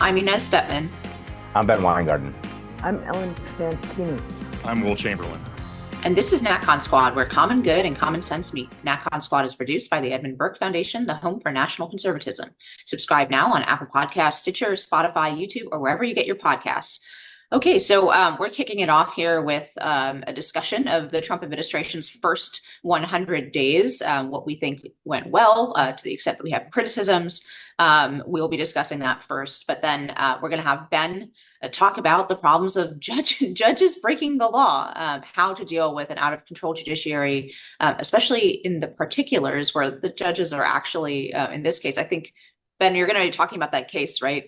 I'm Inez Stepman, I'm Ben Weingarten. I'm Ellen Fantini. I'm Will Chamberlain. and this is NatCon Squad, where common good and common sense meet. NatCon Squad is produced by the Edmund Burke Foundation, the home for national conservatism. Subscribe now on Apple Podcasts, Stitcher, Spotify, YouTube, or wherever you get your podcasts. Okay, so we're kicking it off here with a discussion of the Trump administration's first 100 days, what we think went well, to the extent that we have criticisms. We'll be discussing that first, but then we're going to have Ben talk about the problems of judges breaking the law, how to deal with an out-of-control judiciary, especially in the particulars where the judges are actually, in this case, I think, Ben, you're going to be talking about that case, right?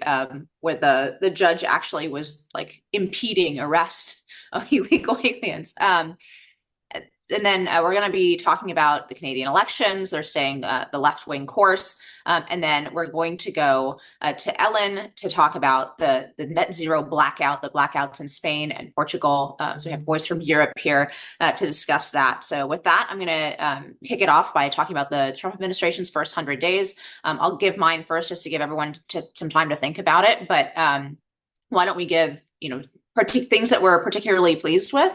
Where the judge actually was like impeding arrest of illegal aliens. And then we're going to be talking about the Canadian elections. They're saying the left-wing course. And then we're going to go to Ellen to talk about the net zero blackout, the blackouts in Spain and Portugal. So we have Voice from Europe here to discuss that. So with that, I'm going to kick it off by talking about the Trump administration's first 100 days. I'll give mine first just to give everyone some time to think about it. But why don't we give, things that we're particularly pleased with,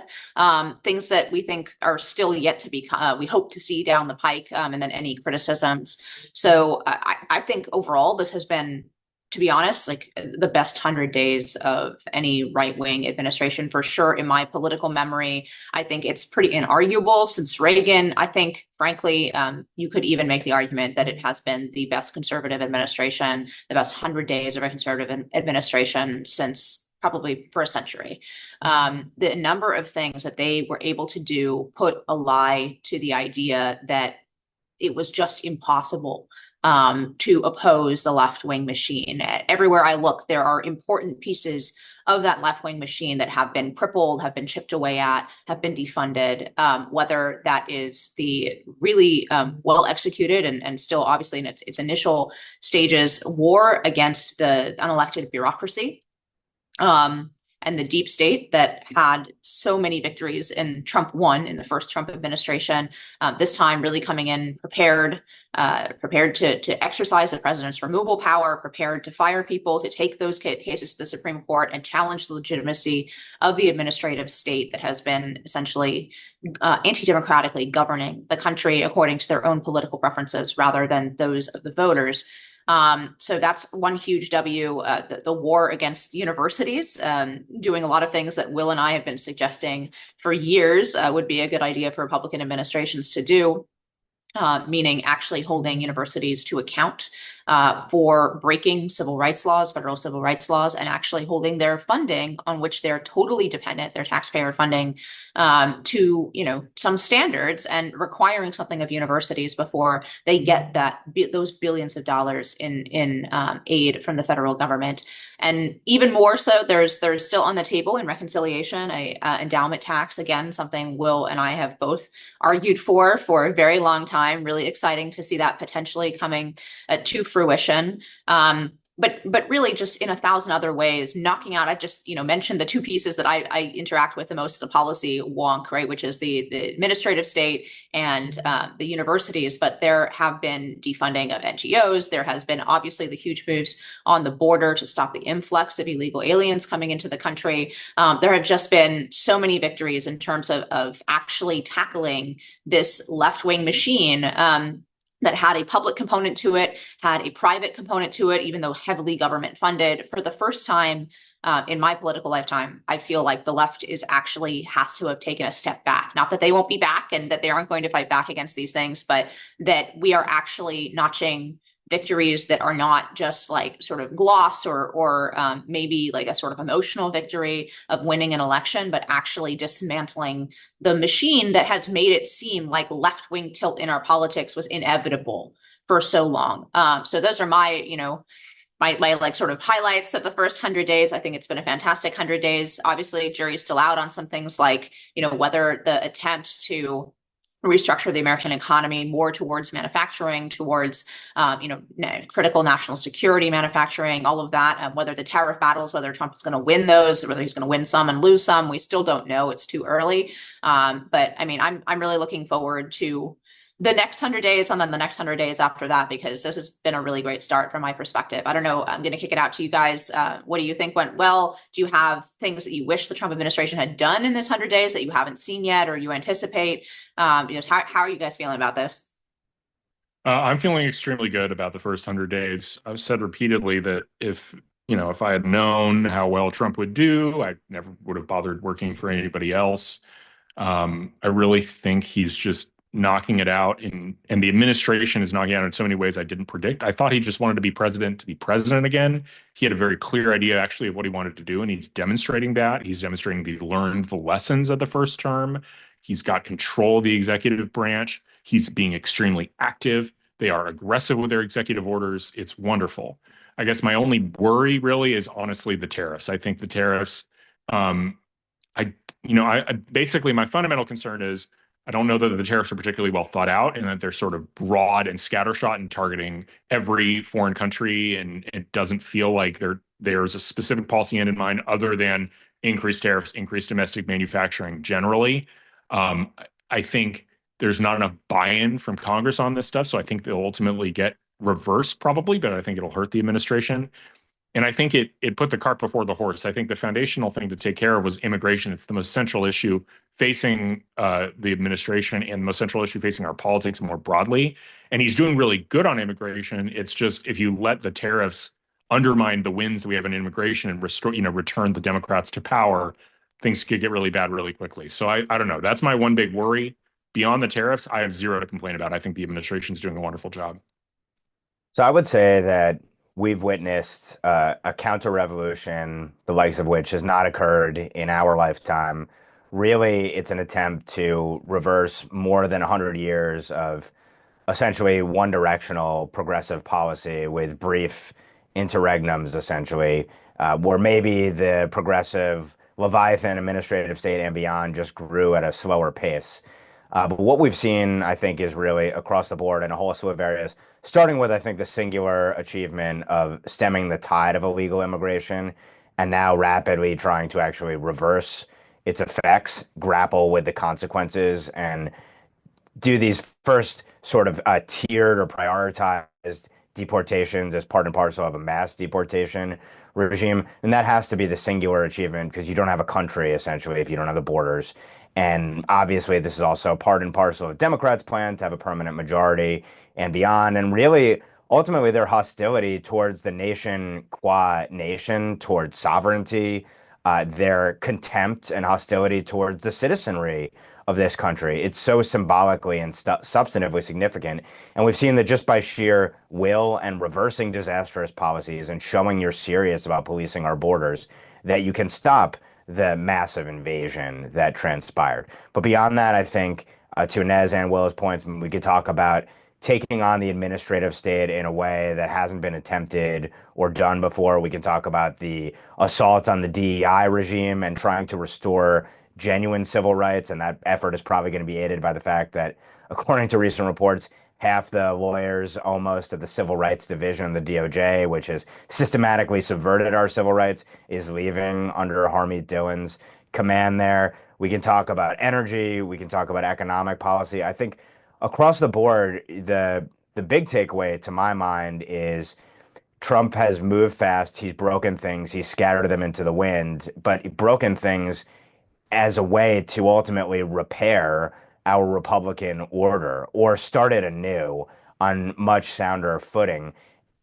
things that we think are still yet to be, we hope to see down the pike, and then any criticisms. So I think overall this has been, to be honest, like the best 100 days of any right-wing administration for sure in my political memory. I think it's pretty inarguable since Reagan. I think, frankly, you could even make the argument that it has been the best conservative administration, the best 100 days of a conservative administration since probably for a century. The number of things that they were able to do put a lie to the idea that it was just impossible to oppose the left-wing machine. Everywhere I look, there are important pieces of that left-wing machine that have been crippled, have been chipped away at, have been defunded, whether that is the really well-executed and still obviously in its initial stages, war against the unelected bureaucracy, and the deep state that had so many victories in Trump 1 in the first Trump administration, this time really coming in prepared to exercise the president's removal power, prepared to fire people, to take those cases to the Supreme Court and challenge the legitimacy of the administrative state that has been essentially anti-democratically governing the country according to their own political preferences rather than those of the voters. So that's one huge W, the war against universities, doing a lot of things that Will and I have been suggesting for years would be a good idea for Republican administrations to do. Meaning actually holding universities to account for breaking civil rights laws, federal civil rights laws, and actually holding their funding on which they're totally dependent, their taxpayer funding, to some standards, and requiring something of universities before they get those billions of dollars in aid from the federal government. And even more so, there's still on the table in reconciliation a endowment tax, again, something Will and I have both argued for a very long time. Really exciting to see that potentially coming to fruition. But really just in 1,000 other ways, knocking out, I've just, mentioned the two pieces that I interact with the most as a policy wonk, right, which is the administrative state and the universities. But there have been defunding of NGOs. There has been obviously the huge moves on the border to stop the influx of illegal aliens coming into the country. There have just been so many victories in terms of actually tackling this left-wing machine, that had a public component to it, had a private component to it, even though heavily government funded. For the first time in my political lifetime, I feel like the left has to have taken a step back. Not that they won't be back and that they aren't going to fight back against these things, but that we are actually notching victories that are not just like sort of gloss or maybe like a sort of emotional victory of winning an election, but actually dismantling the machine that has made it seem like left-wing tilt in our politics was inevitable for so long. So those are my like sort of highlights of the first 100 days. I think it's been a fantastic 100 days. Obviously, jury's still out on some things like, whether the attempt to restructure the American economy more towards manufacturing, towards critical national security manufacturing, all of that. Whether the tariff battles, whether Trump is going to win those, whether he's going to win some and lose some, we still don't know. It's too early. But I mean, I'm really looking forward to the next 100 days and then the next 100 days after that, because this has been a really great start from my perspective. I don't know. I'm going to kick it out to you guys. What do you think went well? Do you have things that you wish the Trump administration had done in this 100 days that you haven't seen yet or you anticipate? How are you guys feeling about this? I'm feeling extremely good about the first 100 days. I've said repeatedly that if I had known how well Trump would do, I never would have bothered working for anybody else. I really think he's just knocking it out, and the administration is knocking it out in so many ways I didn't predict. I thought he just wanted to be president again. He had a very clear idea actually of what he wanted to do, and he's demonstrating that. He's demonstrating that he learned the lessons of the first term. He's got control of the executive branch. He's being extremely active. They are aggressive with their executive orders. It's wonderful. I guess my only worry really is honestly the tariffs. I think the tariffs, I basically my fundamental concern is I don't know that the tariffs are particularly well thought out and that they're sort of broad and scattershot and targeting every foreign country. And it doesn't feel like there's a specific policy end in mind other than increased tariffs, increased domestic manufacturing generally. I think there's not enough buy-in from Congress on this stuff. So I think they'll ultimately get reversed probably, but I think it'll hurt the administration. And I think it put the cart before the horse. I think the foundational thing to take care of was immigration. It's the most central issue facing the administration and the most central issue facing our politics more broadly. And he's doing really good on immigration. It's just if you let the tariffs undermine the wins that we have in immigration and return the Democrats to power, things could get really bad really quickly. So I don't know. That's my one big worry. Beyond the tariffs, I have zero to complain about. I think the administration is doing a wonderful job. So I would say that we've witnessed a counter-revolution, the likes of which has not occurred in our lifetime. Really, it's an attempt to reverse more than 100 years of essentially one-directional progressive policy with brief interregnums, essentially, where maybe the progressive Leviathan administrative state and beyond just grew at a slower pace. But what we've seen, I think, is really across the board in a whole slew of areas, starting with, I think, the singular achievement of stemming the tide of illegal immigration and now rapidly trying to actually reverse its effects, grapple with the consequences, and do these first sort of tiered or prioritized deportations as part and parcel of a mass deportation regime. And that has to be the singular achievement because you don't have a country, essentially, if you don't have the borders. And obviously, this is also part and parcel of Democrats' plan to have a permanent majority and beyond. And really, ultimately, their hostility towards the nation qua nation, towards sovereignty, their contempt and hostility towards the citizenry of this country. It's so symbolically and substantively significant. And we've seen that just by sheer will and reversing disastrous policies and showing you're serious about policing our borders, that you can stop the massive invasion that transpired. But beyond that, I think to Inez and Will's points, we could talk about taking on the administrative state in a way that hasn't been attempted or done before. We can talk about the assault on the DEI regime and trying to restore genuine civil rights. And that effort is probably going to be aided by the fact that, according to recent reports, half the lawyers almost at the Civil Rights Division of the DOJ, which has systematically subverted our civil rights, is leaving under Harmeet Dillon's command there. We can talk about energy. We can talk about economic policy. I think across the board, the big takeaway to my mind is Trump has moved fast. He's broken things. He's scattered them into the wind, but broken things as a way to ultimately repair our Republican order or start it anew on much sounder footing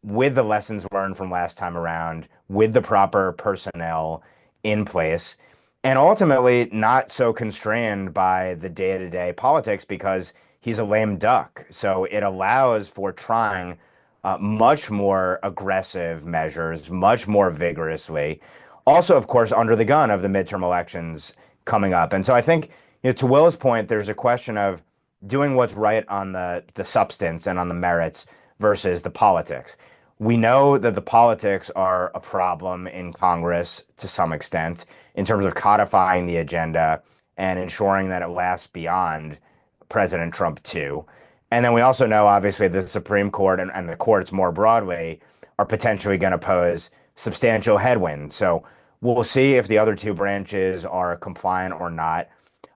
with the lessons learned from last time around, with the proper personnel in place, and ultimately not so constrained by the day-to-day politics because he's a lame duck. So it allows for trying much more aggressive measures, much more vigorously. Also, of course, under the gun of the midterm elections coming up. And so I think, to Will's point, there's a question of doing what's right on the substance and on the merits versus the politics. We know that the politics are a problem in Congress to some extent in terms of codifying the agenda and ensuring that it lasts beyond President Trump too. And then we also know, obviously, the Supreme Court and the courts more broadly are potentially going to pose substantial headwinds. So we'll see if the other two branches are compliant or not.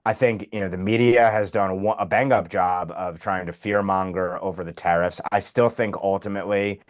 I think, the media has done a bang up job of trying to fearmonger over the tariffs. I still think ultimately,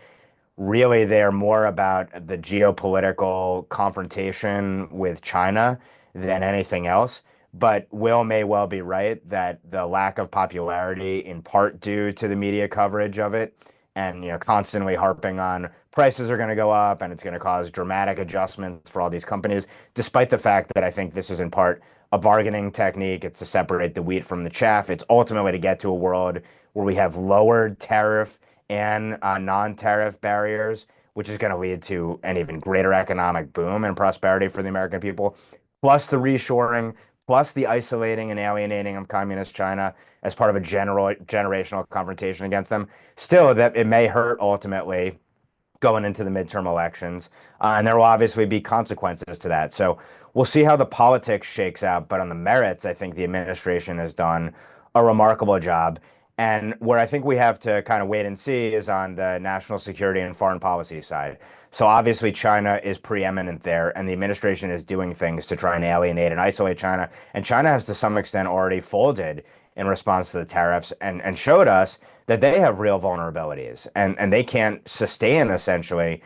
really, they're more about the geopolitical confrontation with China than anything else. But Will may well be right that the lack of popularity, in part due to the media coverage of it, and constantly harping on prices are going to go up and it's going to cause dramatic adjustments for all these companies, despite the fact that I think this is in part a bargaining technique. It's to separate the wheat from the chaff. It's ultimately to get to a world where we have lowered tariff and non-tariff barriers, which is going to lead to an even greater economic boom and prosperity for the American people, plus the reshoring, plus the isolating and alienating of communist China as part of a generational confrontation against them. Still, that it may hurt ultimately going into the midterm elections, and there will obviously be consequences to that. So we'll see how the politics shakes out. But on the merits, I think the administration has done a remarkable job. And where I think we have to kind of wait and see is on the national security and foreign policy side. So obviously China is preeminent there, and the administration is doing things to try and alienate and isolate China. And China has to some extent already folded in response to the tariffs and showed us that they have real vulnerabilities and they can't sustain essentially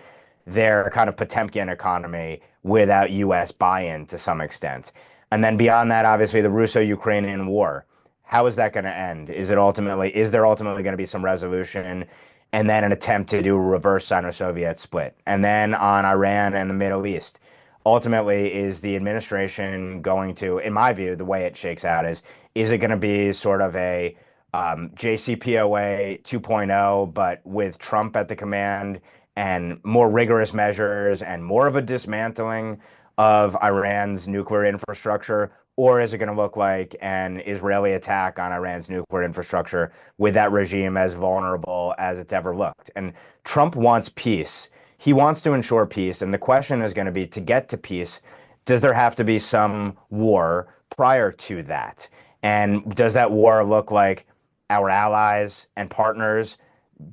their kind of Potemkin economy without US buy-in to some extent. And then beyond that, obviously the Russo-Ukrainian war. How is that going to end? Is there ultimately going to be some resolution and then an attempt to do a reverse Sino-Soviet split? And then on Iran and the Middle East, ultimately, is the administration going to, in my view, the way it shakes out is it going to be sort of a JCPOA 2.0, but with Trump at the command and more rigorous measures and more of a dismantling of Iran's nuclear infrastructure? Or is it going to look like an Israeli attack on Iran's nuclear infrastructure with that regime as vulnerable as it's ever looked? And Trump wants peace. He wants to ensure peace. And the question is going to be, to get to peace, does there have to be some war prior to that? And does that war look like our allies and partners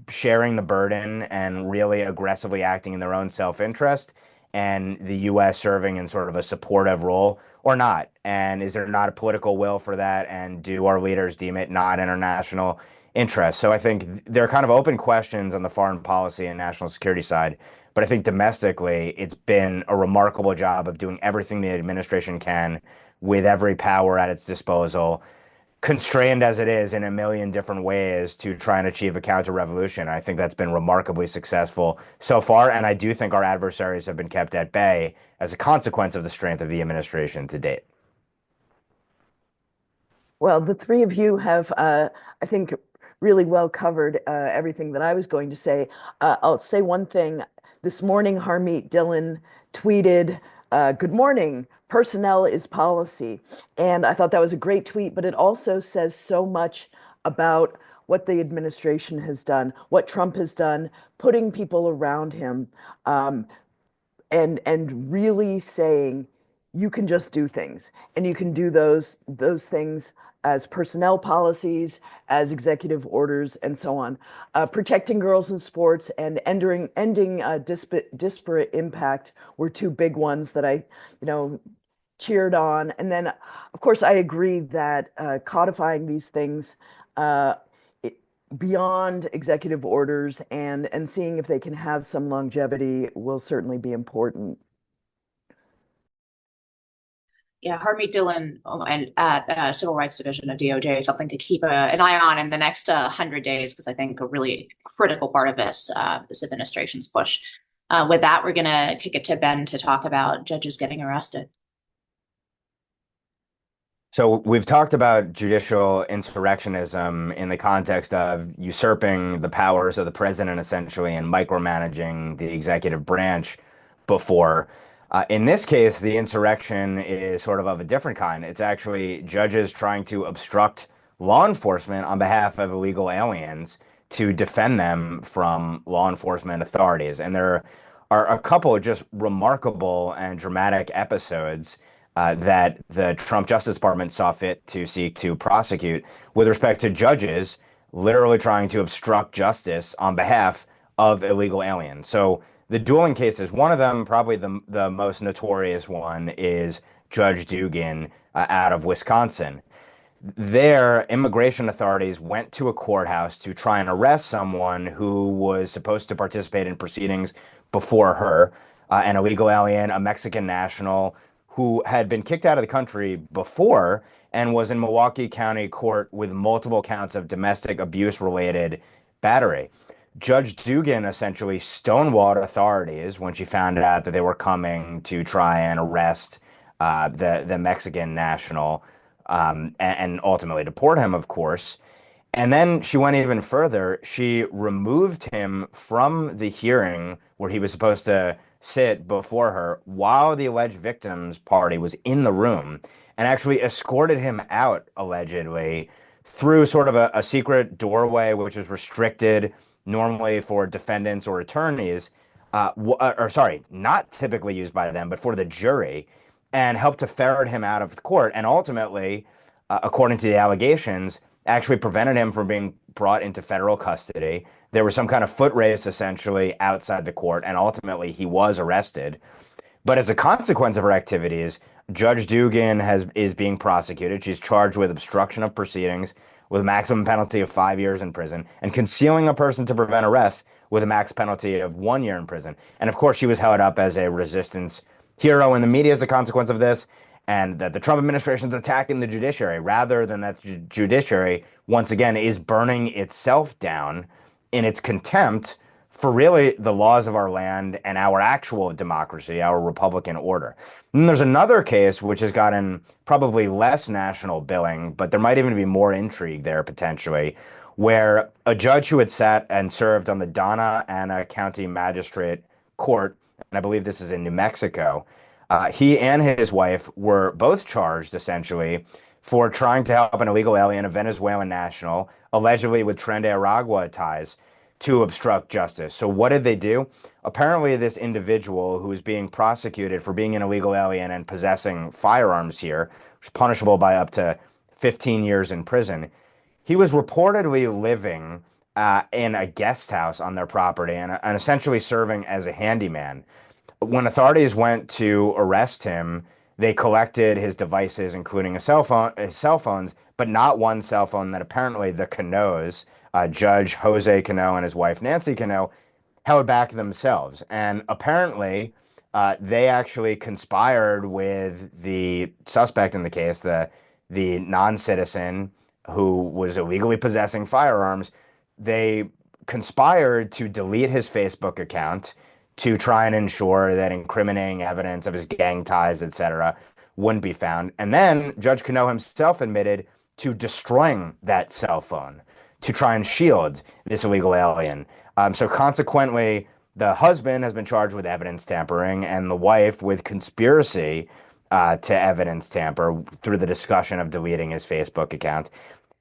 sharing the burden and really aggressively acting in their own self-interest, and the U.S. serving in sort of a supportive role or not? And is there not a political will for that? And do our leaders deem it not international interest? So I think there are kind of open questions on the foreign policy and national security side. But I think domestically, it's been a remarkable job of doing everything the administration can with every power at its disposal, constrained as it is in a million different ways, to try and achieve a counter-revolution. I think that's been remarkably successful so far, and I do think our adversaries have been kept at bay as a consequence of the strength of the administration to date. Well, the three of you have, I think, really well covered everything that I was going to say. I'll say one thing. This morning, Harmeet Dillon tweeted, "Good morning. Personnel is policy." And I thought that was a great tweet, but it also says so much about what the administration has done, what Trump has done, putting people around him, and really saying you can just do things, and you can do those things as personnel policies, as executive orders, and so on. Protecting girls in sports and ending disparate impact were two big ones that I, cheered on. And then, of course, I agree that codifying these things beyond executive orders and seeing if they can have some longevity will certainly be important. Yeah, Harmeet Dillon and at Civil Rights Division of DOJ is something to keep an eye on in the next 100 days, because I think a really critical part of this administration's push. With that, we're going to kick it to Ben to talk about judges getting arrested. So we've talked about judicial insurrectionism in the context of usurping the powers of the president, essentially, and micromanaging the executive branch before. In this case, the insurrection is sort of a different kind. It's actually judges trying to obstruct law enforcement on behalf of illegal aliens to defend them from law enforcement authorities. And there are a couple of just remarkable and dramatic episodes that the Trump Justice Department saw fit to seek to prosecute with respect to judges literally trying to obstruct justice on behalf of illegal aliens. So the dueling cases, one of them, probably the most notorious one, is Judge Dugan out of Wisconsin. There, immigration authorities went to a courthouse to try and arrest someone who was supposed to participate in proceedings before her, an illegal alien, a Mexican national who had been kicked out of the country before and was in Milwaukee County Court with multiple counts of domestic abuse related battery. Judge Dugan essentially stonewalled authorities when she found out that they were coming to try and arrest the Mexican national, and ultimately deport him, of course. And then she went even further. She removed him from the hearing where he was supposed to sit before her while the alleged victim's party was in the room, and actually escorted him out, allegedly, through sort of a secret doorway, which is restricted normally for defendants or attorneys, or sorry, not typically used by them, but for the jury, and helped to ferret him out of the court. And ultimately, according to the allegations, actually prevented him from being brought into federal custody. There was some kind of foot race essentially outside the court, and ultimately he was arrested. But as a consequence of her activities, Judge Dugan is being prosecuted. She's charged with obstruction of proceedings with a maximum penalty of 5 years in prison, and concealing a person to prevent arrest with a max penalty of 1 year in prison. And of course, she was held up as a resistance hero in the media as a consequence of this, and that the Trump administration's attacking the judiciary rather than that judiciary, once again, is burning itself down in its contempt for really the laws of our land and our actual democracy, our Republican order. And there's another case which has gotten probably less national billing, but there might even be more intrigue there potentially, where a judge who had sat and served on the Donna Ana County Magistrate Court, and I believe this is in New Mexico, he and his wife were both charged essentially for trying to help an illegal alien, a Venezuelan national, allegedly with Tren de Aragua ties, to obstruct justice. So what did they do? Apparently, this individual who is being prosecuted for being an illegal alien and possessing firearms here, which is punishable by up to 15 years in prison, he was reportedly living in a guest house on their property and essentially serving as a handyman. When authorities went to arrest him, they collected his devices, including his cell phones, but not one cell phone that apparently the Canoes, Judge Jose Cano and his wife Nancy Cano, held back themselves. And apparently, they actually conspired with the suspect in the case, the non-citizen who was illegally possessing firearms. They conspired to delete his Facebook account to try and ensure that incriminating evidence of his gang ties, etc., wouldn't be found. And then Judge Cano himself admitted to destroying that cell phone to try and shield this illegal alien. So consequently, the husband has been charged with evidence tampering and the wife with conspiracy to evidence tamper through the discussion of deleting his Facebook account.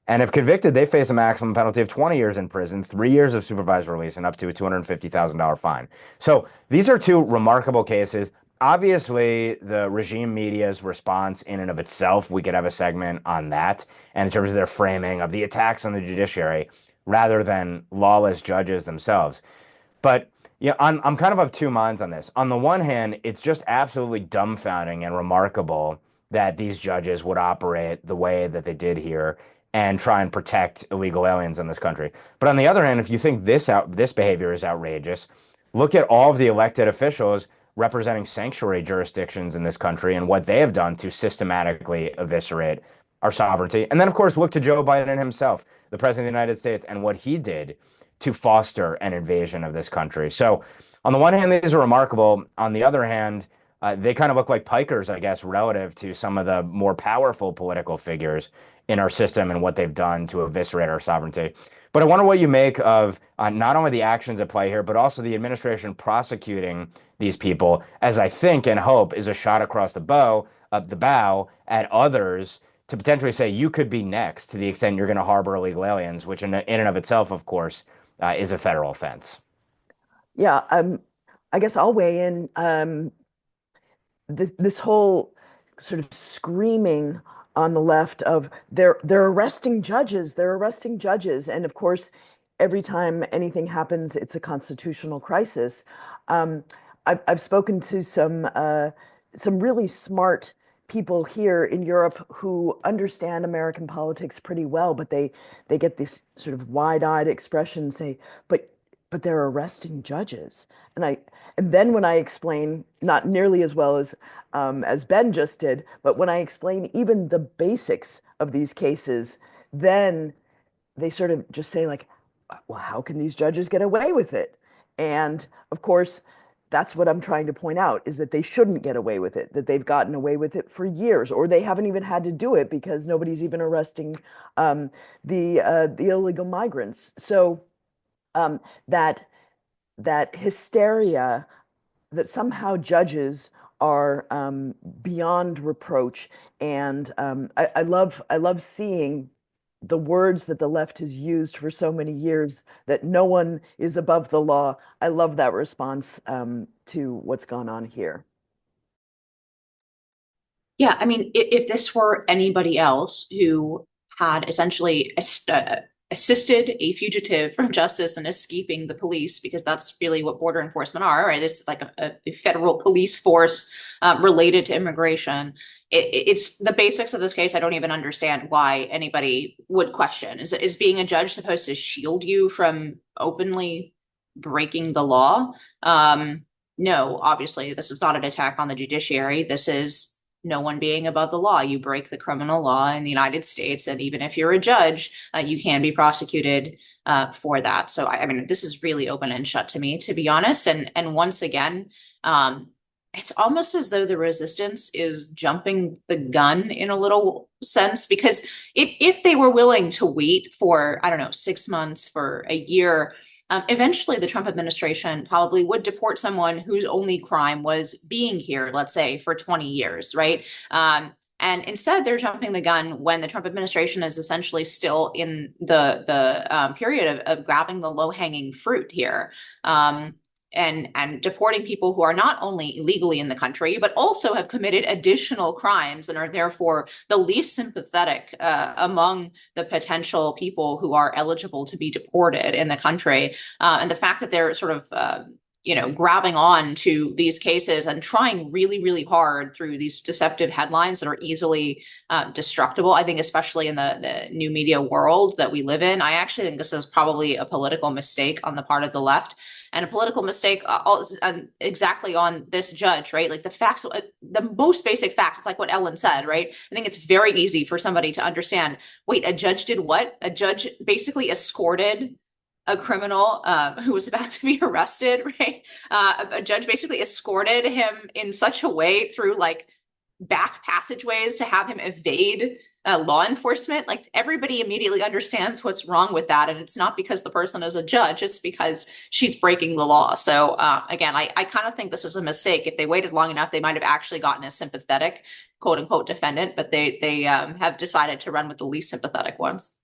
And if convicted, they face a maximum penalty of 20 years in prison, 3 years of supervised release, and up to a $250,000 fine. So these are two remarkable cases. Obviously, the regime media's response in and of itself, we could have a segment on that, and in terms of their framing of the attacks on the judiciary, rather than lawless judges themselves. But yeah, I'm kind of two minds on this. On the one hand, it's just absolutely dumbfounding and remarkable that these judges would operate the way that they did here and try and protect illegal aliens in this country. But on the other hand, if you think this behavior is outrageous, look at all of the elected officials representing sanctuary jurisdictions in this country and what they have done to systematically eviscerate our sovereignty. And then, of course, look to Joe Biden himself, the president of the United States, and what he did to foster an invasion of this country. So on the one hand, these are remarkable. On the other hand, they kind of look like pikers, I guess, relative to some of the more powerful political figures in our system and what they've done to eviscerate our sovereignty. But I wonder what you make of not only the actions at play here, but also the administration prosecuting these people, as I think and hope is a shot across the bow at others to potentially say you could be next to the extent you're going to harbor illegal aliens, which in and of itself, of course, is a federal offense. Yeah, I guess I'll weigh in. This whole sort of screaming on the left of they're arresting judges, and of course, every time anything happens, it's a constitutional crisis. I've spoken to some really smart people here in Europe who understand American politics pretty well, but they get this sort of wide-eyed expression, say, but they're arresting judges. And then when I explain, not nearly as well as Ben just did, but when I explain even the basics of these cases, then they sort of just say like, well, how can these judges get away with it? And of course, that's what I'm trying to point out, is that they shouldn't get away with it, that they've gotten away with it for years, or they haven't even had to do it because nobody's even arresting the illegal migrants. So that hysteria that somehow judges are beyond reproach, and I love seeing the words that the left has used for so many years, that no one is above the law. I love that response to what's gone on here. Yeah, I mean, if this were anybody else who had essentially assisted a fugitive from justice and escaping the police, because that's really what border enforcement are, right? It's like a federal police force related to immigration. It's the basics of this case. I don't even understand why anybody would question. Is being a judge supposed to shield you from openly breaking the law? No, obviously, this is not an attack on the judiciary. This is no one being above the law. You break the criminal law in the United States, and even if you're a judge, you can be prosecuted for that. So, I mean, this is really open and shut to me, to be honest. And once again, it's almost as though the resistance is jumping the gun in a little sense, because if they were willing to wait for, I don't know, 6 months, for a year, eventually the Trump administration probably would deport someone whose only crime was being here, let's say, for 20 years, right? And instead, they're jumping the gun when the Trump administration is essentially still in the period of grabbing the low-hanging fruit here. And deporting people who are not only illegally in the country, but also have committed additional crimes and are therefore the least sympathetic among the potential people who are eligible to be deported in the country. And the fact that they're sort of grabbing on to these cases and trying really, really hard through these deceptive headlines that are easily destructible. I think, especially in the new media world that we live in, I actually think this is probably a political mistake on the part of the left, and a political mistake exactly on this judge, right? Like the facts, the most basic facts, it's like what Ellen said, right? I think it's very easy for somebody to understand, wait, a judge did what? A judge basically escorted a criminal who was about to be arrested, right? A judge basically escorted him in such a way through like back passageways to have him evade law enforcement. Like everybody immediately understands what's wrong with that. And it's not because the person is a judge, it's because she's breaking the law. So again, I kind of think this is a mistake. If they waited long enough, they might have actually gotten a sympathetic, quote unquote, defendant, but they have decided to run with the least sympathetic ones.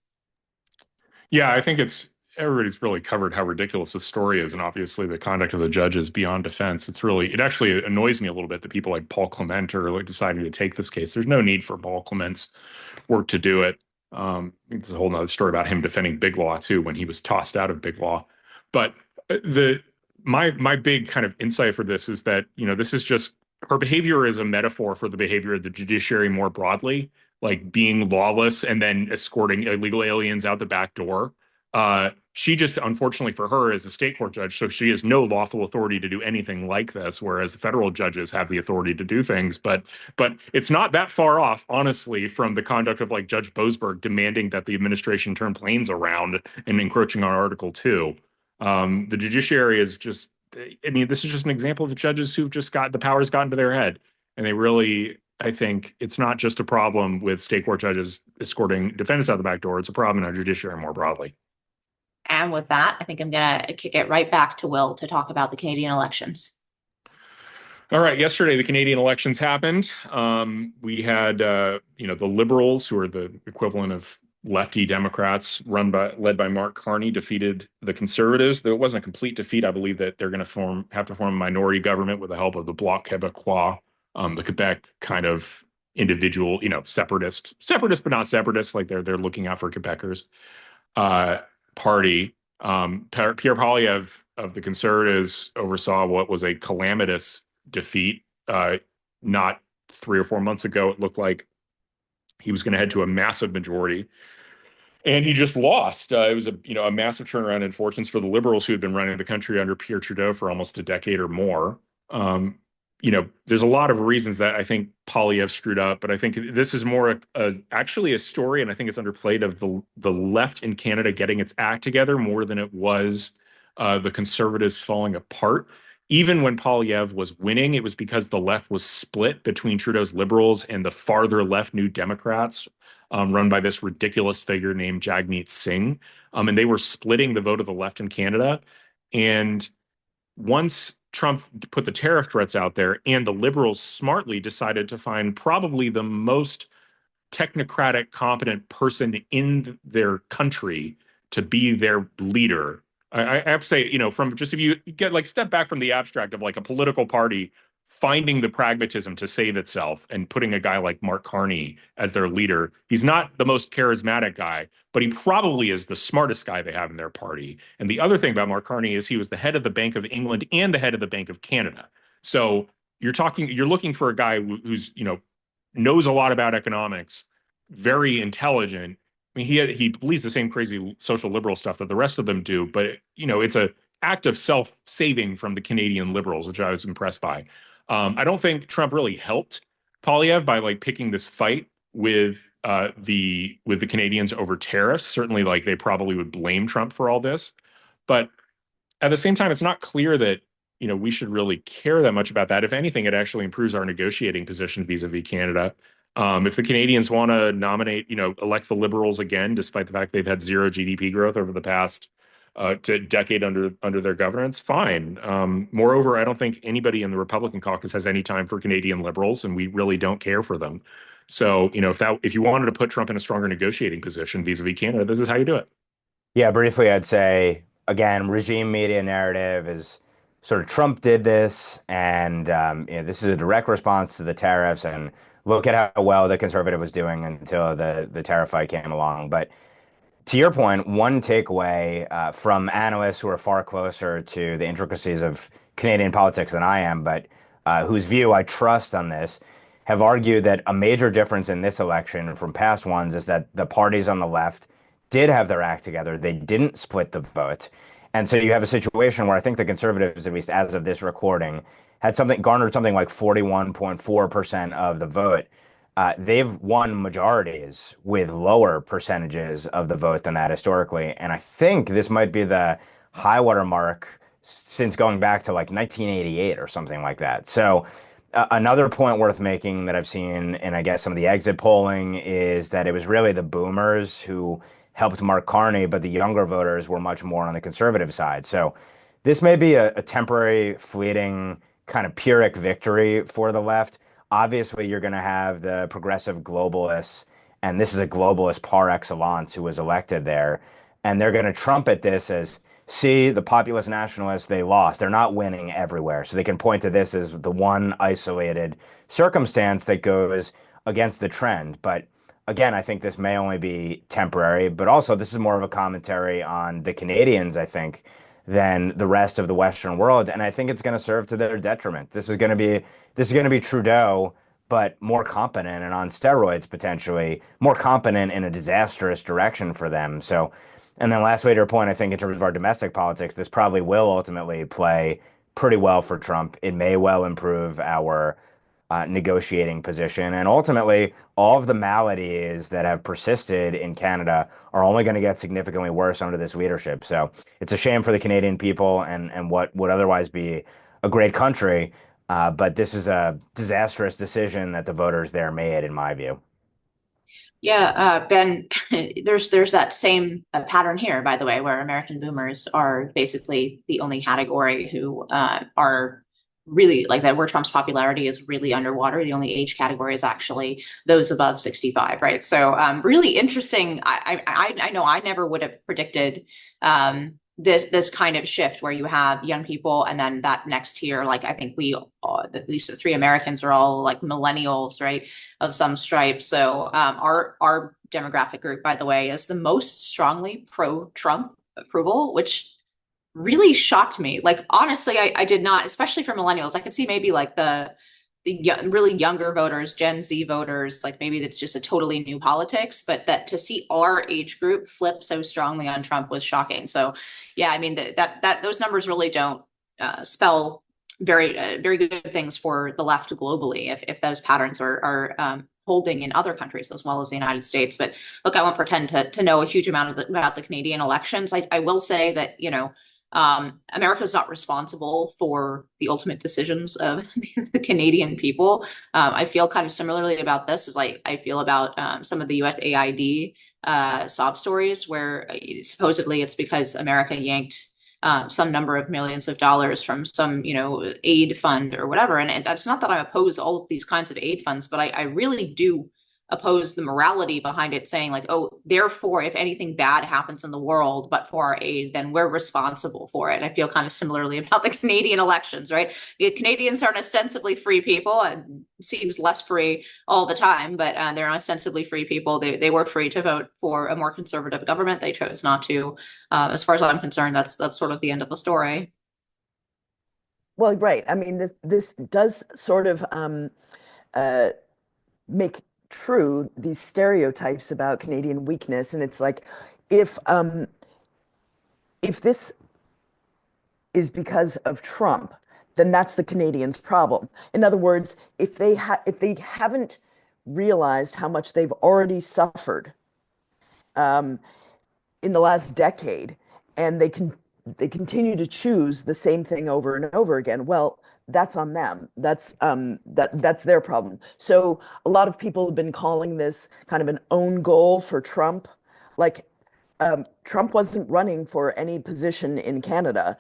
Yeah, I think everybody's really covered how ridiculous this story is, and obviously the conduct of the judge is beyond defense. It actually annoys me a little bit that people like Paul Clement are like deciding to take this case. There's no need for Paul Clement's work to do it. There's a whole nother story about him defending Big Law too, when he was tossed out of Big Law. But my big kind of insight for this is that, this is just, her behavior is a metaphor for the behavior of the judiciary more broadly, like being lawless and then escorting illegal aliens out the back door. She just, unfortunately for her, is a state court judge, so she has no lawful authority to do anything like this, whereas the federal judges have the authority to do things. But it's not that far off, honestly, from the conduct of like Judge Boasberg demanding that the administration turn planes around and encroaching on Article 2. The judiciary is just, I mean, this is just an example of the judges who've just got the powers gotten to their head. And they really, I think it's not just a problem with state court judges escorting defendants out the back door, it's a problem in our judiciary more broadly. And with that, I think I'm going to kick it right back to Will to talk about the Canadian elections. All right. Yesterday, the Canadian elections happened. We had, the Liberals, who are the equivalent of lefty Democrats, led by Mark Carney, defeated the Conservatives. Though it wasn't a complete defeat. I believe that they're going to have to form a minority government with the help of the Bloc Québécois, the Quebec kind of individual, separatist, but not separatist. Like they're looking out for Quebecers. Party. Pierre Poilievre of the Conservatives oversaw what was a calamitous defeat, not 3 or 4 months ago, it looked like he was going to head to a massive majority, and he just lost. It was a massive turnaround in fortunes for the Liberals who had been running the country under Pierre Trudeau for almost a decade or more. There's a lot of reasons that I think Poilievre screwed up, but I think this is more actually a story, and I think it's underplayed, of the left in Canada getting its act together more than it was the Conservatives falling apart. Even when Poilievre was winning, it was because the left was split between Trudeau's Liberals and the farther left New Democrats, run by this ridiculous figure named Jagmeet Singh. And they were splitting the vote of the left in Canada. And once Trump put the tariff threats out there, and the Liberals smartly decided to find probably the most technocratic, competent person in their country to be their leader. I have to say, from just, if you get like step back from the abstract of like a political party finding the pragmatism to save itself and putting a guy like Mark Carney as their leader, he's not the most charismatic guy, but he probably is the smartest guy they have in their party. And the other thing about Mark Carney is he was the head of the Bank of England and the head of the Bank of Canada. So you're looking for a guy who's, knows a lot about economics, very intelligent. I mean, he believes the same crazy social liberal stuff that the rest of them do, but it's an act of self-saving from the Canadian Liberals, which I was impressed by. I don't think Trump really helped Poilievre by like picking this fight with the Canadians over tariffs. Certainly, like they probably would blame Trump for all this, but at the same time, it's not clear that we should really care that much about that. If anything, it actually improves our negotiating position vis-a-vis Canada. If the Canadians want to nominate, elect the Liberals again, despite the fact they've had zero GDP growth over the past decade under their governance, fine. Moreover, I don't think anybody in the Republican caucus has any time for Canadian Liberals, and we really don't care for them. So, if you wanted to put Trump in a stronger negotiating position vis-a-vis Canada, this is how you do it. Yeah, briefly, I'd say, again, regime media narrative is sort of Trump did this, and this is a direct response to the tariffs, and look at how well the conservative was doing until the tariff fight came along. But to your point, one takeaway from analysts who are far closer to the intricacies of Canadian politics than I am, but whose view I trust on this, have argued that a major difference in this election from past ones is that the parties on the left did have their act together. They didn't split the vote. And so you have a situation where I think the conservatives, at least as of this recording, had garnered something like 41.4% of the vote. They've won majorities with lower percentages of the vote than that historically. And I think this might be the high water mark since going back to like 1988 or something like that. So another point worth making that I've seen, and I guess some of the exit polling, is that it was really the boomers who helped Mark Carney, but the younger voters were much more on the conservative side. So this may be a temporary, fleeting, kind of Pyrrhic victory for the left. Obviously, you're going to have the progressive globalists, and this is a globalist par excellence who was elected there, and they're going to trumpet this as, see, the populist nationalists, they lost. They're not winning everywhere. So they can point to this as the one isolated circumstance that goes against the trend. But again, I think this may only be temporary, but also this is more of a commentary on the Canadians, I think, than the rest of the Western world. And I think it's going to serve to their detriment. This is going to be Trudeau, but more competent and on steroids, potentially more competent in a disastrous direction for them. So, and then lastly, to your point, I think in terms of our domestic politics, this probably will ultimately play pretty well for Trump. It may well improve our negotiating position. And ultimately, all of the maladies that have persisted in Canada are only going to get significantly worse under this leadership. So it's a shame for the Canadian people and what would otherwise be a great country. But this is a disastrous decision that the voters there made, in my view. Yeah, Ben, there's that same pattern here, by the way, where American boomers are basically the only category who are really like that, where Trump's popularity is really underwater. The only age category is actually those above 65, right? So really interesting. I know I never would have predicted this kind of shift where you have young people and then that next tier, like I think we at least the three Americans are all like millennials, right, of some stripe. So our demographic group, by the way, is the most strongly pro-Trump approval, which really shocked me. Like honestly, I did not, especially for millennials. I could see maybe like the really younger voters, Gen Z voters, like maybe that's just a totally new politics, but that to see our age group flip so strongly on Trump was shocking. So, yeah, I mean that those numbers really don't spell very good things for the left globally if those patterns are holding in other countries as well as the United States. But look, I won't pretend to know a huge amount about the Canadian elections. I will say that, America is not responsible for the ultimate decisions of the Canadian people. I feel kind of similarly about this as I feel about some of the USAID sob stories where supposedly it's because America yanked some number of millions of dollars from some, aid fund or whatever. And it's not that I oppose all of these kinds of aid funds, but I really do oppose the morality behind it, saying like, oh, therefore, if anything bad happens in the world, but for our aid, then we're responsible for it. I feel kind of similarly about the Canadian elections, right? The Canadians are an ostensibly free people. It seems less free all the time, but they're an ostensibly free people. They were free to vote for a more conservative government. They chose not to. As far as I'm concerned, that's sort of the end of the story. Well, right. I mean, this does sort of make true these stereotypes about Canadian weakness, and it's like if this is because of Trump, then that's the Canadians' problem. In other words, if they haven't realized how much they've already suffered in the last decade, and they continue to choose the same thing over and over again, well, that's on them. That's their problem. So a lot of people have been calling this kind of an own goal for Trump. Like Trump wasn't running for any position in Canada.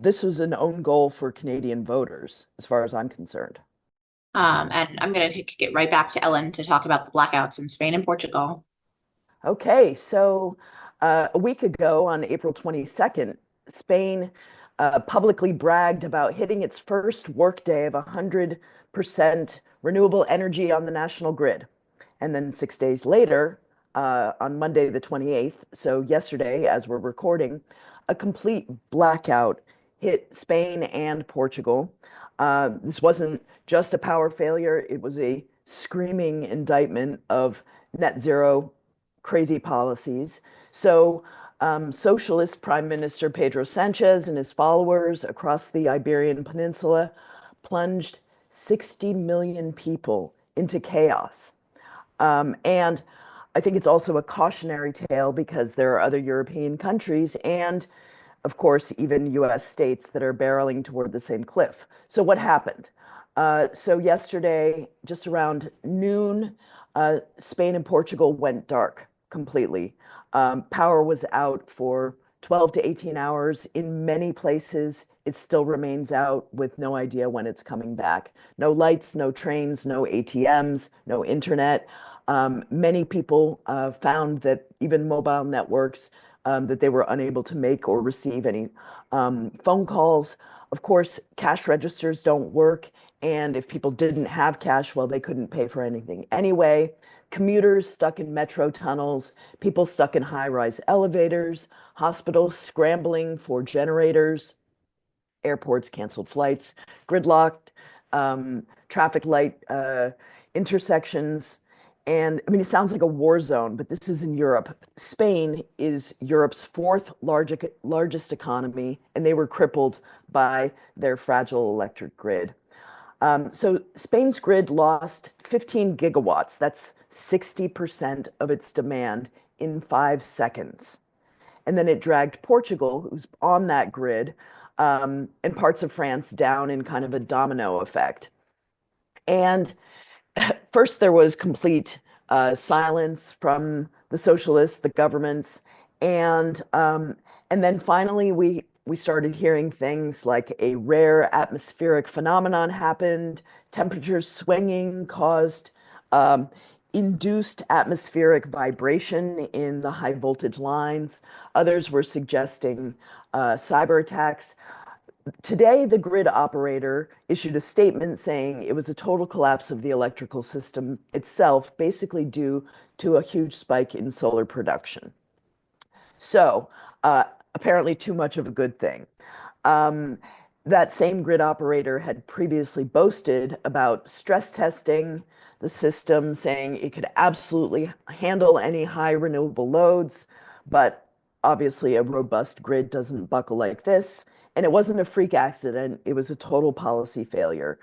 This was an own goal for Canadian voters, as far as I'm concerned. And I'm going to get right back to Ellen to talk about the blackouts in Spain and Portugal. Okay, so a week ago on April 22nd, Spain publicly bragged about hitting its first workday of 100% renewable energy on the national grid. And then 6 days later, on Monday, the 28th, so yesterday, as we're recording, a complete blackout hit Spain and Portugal. This wasn't just a power failure, it was a screaming indictment of net zero crazy policies. So, socialist Prime Minister Pedro Sanchez and his followers across the Iberian Peninsula plunged 60 million people into chaos. And I think it's also a cautionary tale because there are other European countries and, of course, even US states that are barreling toward the same cliff. So, what happened? So, yesterday, just around noon, Spain and Portugal went dark completely. Power was out for 12 to 18 hours. In many places, it still remains out with no idea when it's coming back. No lights, no trains, no ATMs, no internet. Many people found that even mobile networks, that they were unable to make or receive any phone calls. Of course, cash registers don't work. And if people didn't have cash, well, they couldn't pay for anything anyway. Commuters stuck in metro tunnels, people stuck in high-rise elevators, hospitals scrambling for generators, airports canceled flights, gridlocked, traffic light intersections. And I mean, it sounds like a war zone, but this is in Europe. Spain is Europe's fourth largest economy, and they were crippled by their fragile electric grid. So Spain's grid lost 15 gigawatts. That's 60% of its demand in 5 seconds. And then it dragged Portugal, who's on that grid, and parts of France down in kind of a domino effect. And first, there was complete silence from the socialists, the governments, and then finally we started hearing things like a rare atmospheric phenomenon happened, temperatures swinging caused induced atmospheric vibration in the high voltage lines. Others were suggesting cyber attacks. Today, the grid operator issued a statement saying it was a total collapse of the electrical system itself, basically due to a huge spike in solar production. So, apparently, too much of a good thing. That same grid operator had previously boasted about stress testing the system, saying it could absolutely handle any high renewable loads, but obviously a robust grid doesn't buckle like this. And it wasn't a freak accident, it was a total policy failure.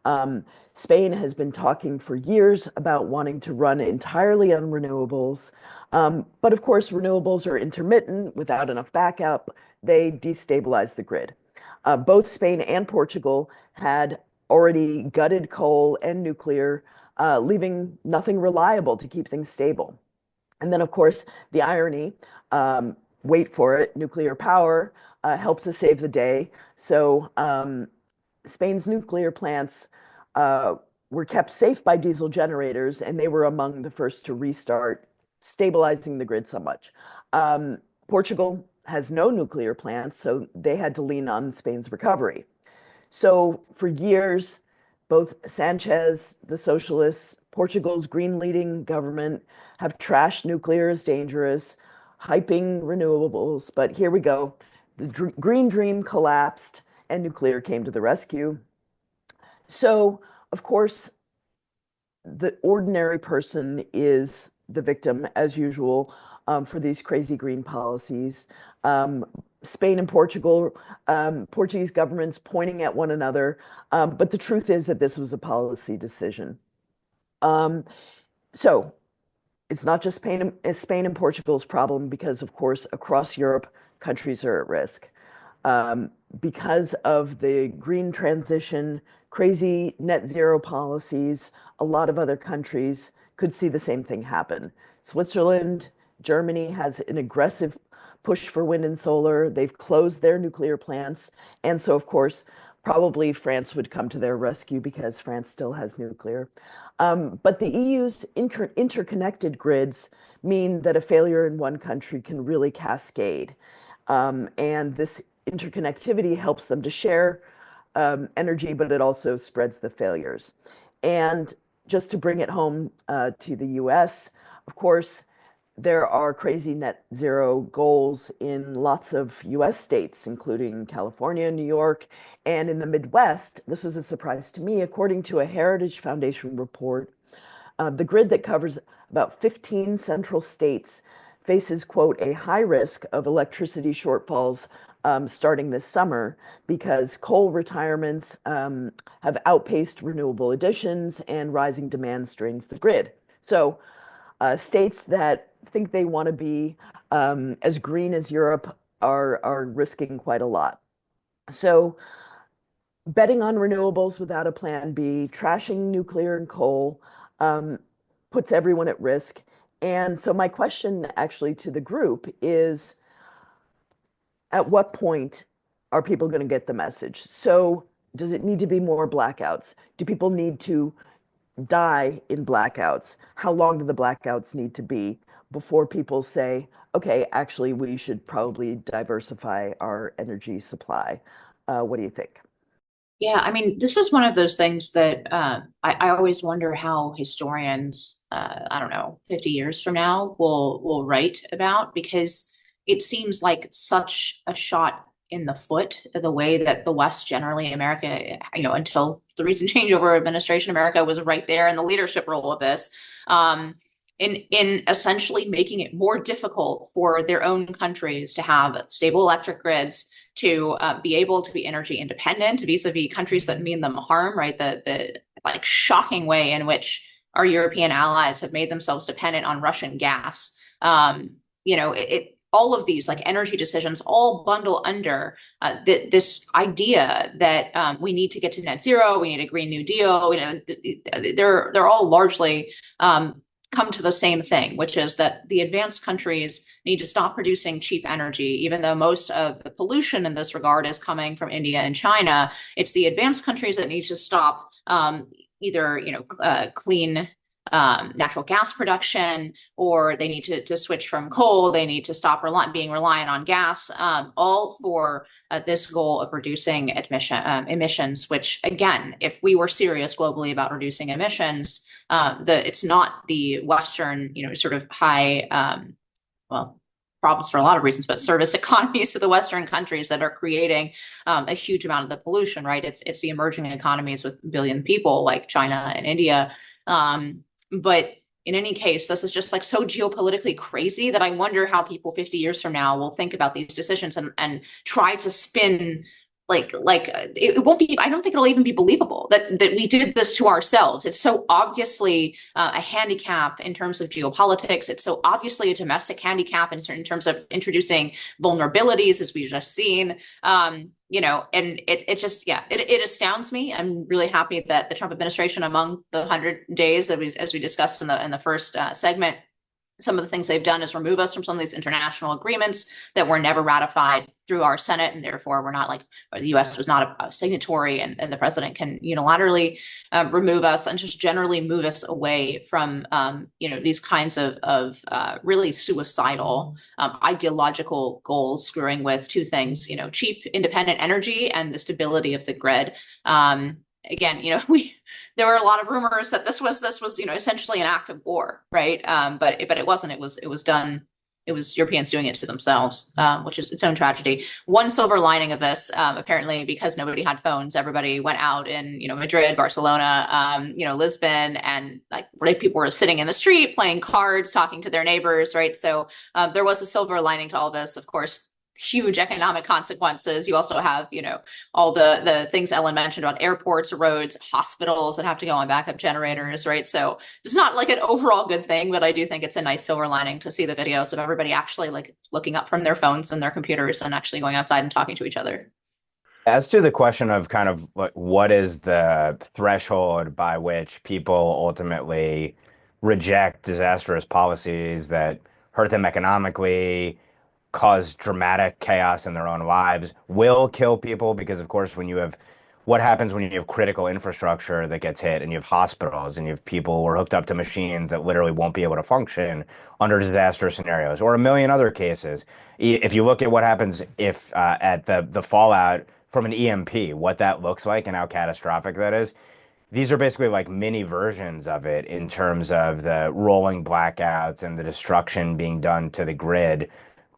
Um, Spain has been talking for years about wanting to run entirely on renewables. But of course, renewables are intermittent without enough backup. They destabilize the grid. Both Spain and Portugal had already gutted coal and nuclear, leaving nothing reliable to keep things stable. And then, of course, the irony, wait for it, nuclear power helped to save the day. So Spain's nuclear plants were kept safe by diesel generators, and they were among the first to restart, stabilizing the grid so much. Portugal has no nuclear plants, so they had to lean on Spain's recovery. So for years, both Sanchez, the socialists, Portugal's green leading government have trashed nuclear as dangerous, hyping renewables. But here we go. The green dream collapsed and nuclear came to the rescue. So, of course, the ordinary person is the victim, as usual, for these crazy green policies. Spain and Portugal, Portuguese governments pointing at one another. But the truth is that this was a policy decision. So it's not just Spain and Portugal's problem because, of course, across Europe, countries are at risk. Because of the green transition, crazy net zero policies, a lot of other countries could see the same thing happen. Switzerland, Germany has an aggressive push for wind and solar. They've closed their nuclear plants. And so, of course, probably France would come to their rescue because France still has nuclear. But the EU's interconnected grids mean that a failure in one country can really cascade. And this interconnectivity helps them to share energy, but it also spreads the failures. And just to bring it home to the US, of course, there are crazy net zero goals in lots of US states, including California, New York, and in the Midwest. This was a surprise to me. According to a Heritage Foundation report, the grid that covers about 15 central states faces, quote, a high risk of electricity shortfalls starting this summer because coal retirements have outpaced renewable additions and rising demand strains the grid. So states that think they want to be as green as Europe are risking quite a lot. So betting on renewables without a plan B, trashing nuclear and coal puts everyone at risk. And so my question actually to the group is, at what point are people going to get the message? So does it need to be more blackouts? Do people need to die in blackouts? How long do the blackouts need to be before people say, okay, actually, we should probably diversify our energy supply? What do you think? Yeah, I mean, this is one of those things that I always wonder how historians, I don't know, 50 years from now will write about, because it seems like such a shot in the foot the way that the West, generally America, until the recent changeover administration, America was right there in the leadership role of this, in essentially making it more difficult for their own countries to have stable electric grids, to be able to be energy independent vis-a-vis countries that mean them harm, right? The like shocking way in which our European allies have made themselves dependent on Russian gas. All of these like energy decisions all bundle under this idea that we need to get to net zero, we need a Green New Deal. They're all largely come to the same thing, which is that the advanced countries need to stop producing cheap energy. Even though most of the pollution in this regard is coming from India and China, it's the advanced countries that need to stop either clean natural gas production, or they need to switch from coal. They need to stop being reliant on gas, all for this goal of reducing emissions, which, again, if we were serious globally about reducing emissions, it's not the Western, sort of high, problems for a lot of reasons, but service economies to the Western countries that are creating a huge amount of the pollution, right? It's the emerging economies with a billion people like China and India. But in any case, this is just like so geopolitically crazy that I wonder how people 50 years from now will think about these decisions and try to spin like it won't be. I don't think it'll even be believable that we did this to ourselves. It's so obviously a handicap in terms of geopolitics. It's so obviously a domestic handicap in terms of introducing vulnerabilities, as we've just seen. You know, and it just, yeah, it astounds me. I'm really happy that the Trump administration, among the 100 days that as we discussed in the first segment, some of the things they've done is remove us from some of these international agreements that were never ratified through our Senate, and therefore we're not like, or the U.S. was not a signatory, and the president can unilaterally remove us and just generally move us away from, you know, these kinds of really suicidal ideological goals, screwing with two things, you know, cheap independent energy and the stability of the grid. Again, you know, there were a lot of rumors that this was, you know, essentially an act of war, right? But it wasn't. It was done. It was Europeans doing it to themselves, which is its own tragedy. One silver lining of this, apparently, because nobody had phones, everybody went out in, you know, Madrid, Barcelona, you know, Lisbon, and like people were sitting in the street playing cards, talking to their neighbors, right? So there was a silver lining to all this, of course. Huge economic consequences. You also have, you know, all the things Ellen mentioned about airports, roads, hospitals that have to go on backup generators, right? So it's not like an overall good thing, but I do think it's a nice silver lining to see the videos of everybody actually like looking up from their phones and their computers and actually going outside and talking to each other. As to the question of kind of what is the threshold by which people ultimately reject disastrous policies that hurt them economically, cause dramatic chaos in their own lives, will kill people, because of course what happens when you have critical infrastructure that gets hit and you have hospitals and you have people who are hooked up to machines that literally won't be able to function under disaster scenarios, or a million other cases. If you look at what happens if at the fallout from an EMP, what that looks like and how catastrophic that is, these are basically like mini versions of it in terms of the rolling blackouts and the destruction being done to the grid